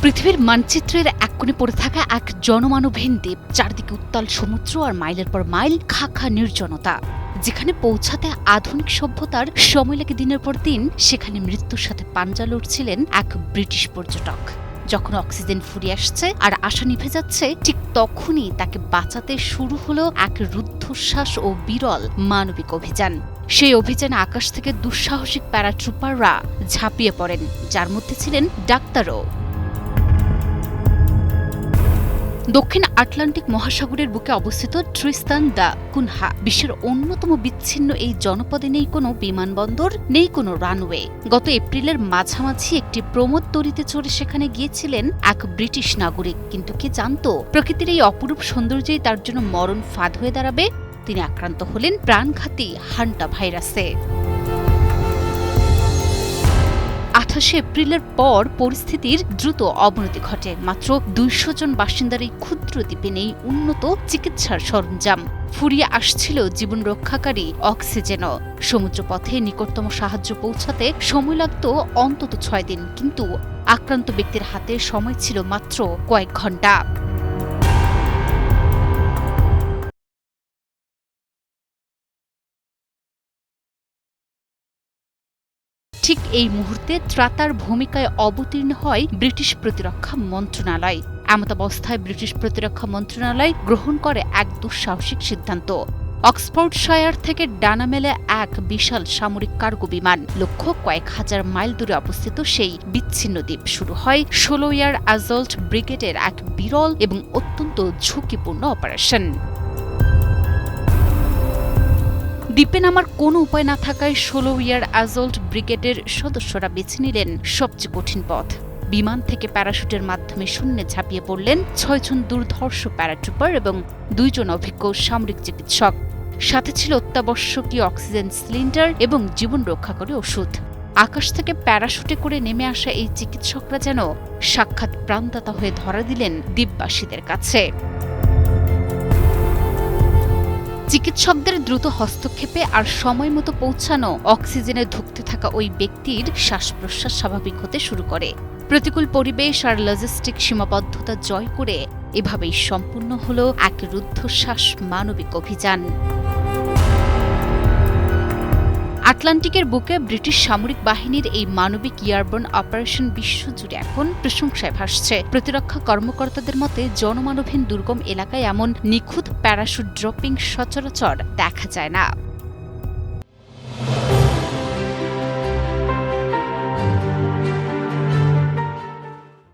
পৃথিবীর মানচিত্রের এক কোণে পড়ে থাকা এক জনমানবহীন দ্বীপ, চারদিকে উত্তাল সমুদ্র আর মাইলের পর মাইল খাঁ নির্জনতা। যেখানে পৌঁছাতে আধুনিক সভ্যতার সময় লাগে দিনের পর দিন, সেখানে মৃত্যুর সাথে পাঞ্জা লড়ছিলেন এক ব্রিটিশ পর্যটক। যখন অক্সিজেন ফুরিয়ে আসছে আর আশা নিভে যাচ্ছে, ঠিক তখনই তাকে বাঁচাতে শুরু হলো এক রুদ্ধশ্বাস ও বিরল মানবিক অভিযান। সেই অভিযানে আকাশ থেকে দুঃসাহসিক প্যারাট্রুপাররা ঝাঁপিয়ে পড়েন, যার মধ্যে ছিলেন ডাক্তারও। দক্ষিণ আটলান্টিক মহাসাগরের বুকে অবস্থিত ট্রিস্তান দা কুনহা বিশ্বের অন্যতম বিচ্ছিন্ন এই জনপদে নেই কোনো বিমানবন্দর, নেই কোনো রানওয়ে। গত এপ্রিলের মাঝামাঝি একটি প্রমোদ তরীতে চড়ে সেখানে গিয়েছিলেন এক ব্রিটিশ নাগরিক, কিন্তু কে জানত প্রকৃতির এই অপরূপ সৌন্দর্যই তার জন্য মরণ ফাঁদ হয়ে দাঁড়াবে। তিনি আক্রান্ত হলেন প্রাণঘাতী হান্টা ভাইরাসে। 28 এপ্রিলের পর পরিস্থিতির দ্রুত অবনতি ঘটে। মাত্র 200 জন বাসিন্দার এই ক্ষুদ্র দ্বীপে নেই উন্নত চিকিৎসার সরঞ্জাম। ফুরিয়ে আসছিল জীবন রক্ষাকারী অক্সিজেনও। সমুদ্রপথে নিকটতম সাহায্য পৌঁছাতে সময় লাগত অন্তত 6 দিন, কিন্তু আক্রান্ত ব্যক্তির হাতে সময় ছিল মাত্র কয়েক ঘণ্টা। ঠিক এই মুহূর্তে ত্রাতার ভূমিকায় অবতীর্ণ হয় ব্রিটিশ প্রতিরক্ষা মন্ত্রণালয়। এমতাবস্থায় ব্রিটিশ প্রতিরক্ষা মন্ত্রণালয় গ্রহণ করে এক দুঃসাহসিক সিদ্ধান্ত। অক্সফোর্ডশায়ার থেকে ডানা মেলে এক বিশাল সামরিক কার্গো বিমান, লক্ষ্য কয়েক হাজার মাইল দূরে অবস্থিত সেই বিচ্ছিন্ন দ্বীপ। শুরু হয় 16 এয়ার অ্যাসল্ট ব্রিগেডের এক বিরল এবং অত্যন্ত ঝুঁকিপূর্ণ অপারেশন। দ্বীপে নামার কোনো উপায় না থাকায় 16 এয়ার অ্যাসল্ট ব্রিগেডের সদস্যরা বেছে নিলেন সবচেয়ে কঠিন পথ। বিমান থেকে প্যারাশুটের মাধ্যমে শূন্যে ঝাঁপিয়ে পড়লেন 6 জন দুর্ধর্ষ প্যারাট্রুপার এবং 2 জন অভিজ্ঞ সামরিক চিকিৎসক। সাথে ছিল অত্যাবশ্যকীয় অক্সিজেন সিলিন্ডার এবং জীবন রক্ষাকারী ওষুধ। আকাশ থেকে প্যারাশুটে করে নেমে আসা এই চিকিৎসকরা যেন সাক্ষাৎ প্রাণদাতা হয়ে ধরা দিলেন দ্বীপবাসীদের কাছে। চিকিৎসকদের দ্রুত হস্তক্ষেপে আর সময় মতো পৌঁছানো অক্সিজেনে ধুঁকতে থাকা ওই ব্যক্তির শ্বাস প্রশ্বাস স্বাভাবিক হতে শুরু করে। প্রতিকূল পরিবেশ আর লজিস্টিক সীমাবদ্ধতা জয় করে এভাবেই সম্পূর্ণ হল এক রুদ্ধশ্বাস মানবিক অভিযান। আটলান্টিকের বুকে ব্রিটিশ সামরিক বাহিনীর এই মানবিক এয়ারবোর্ন অপারেশন বিশ্বজুড়ে এখন প্রশংসায় ভাসছে। প্রতিরক্ষা কর্মকর্তাদের মতে, জনমানবহীন দুর্গম এলাকায় এমন নিখুঁত প্যারাশুট ড্রপিং সচরাচর দেখা যায় না।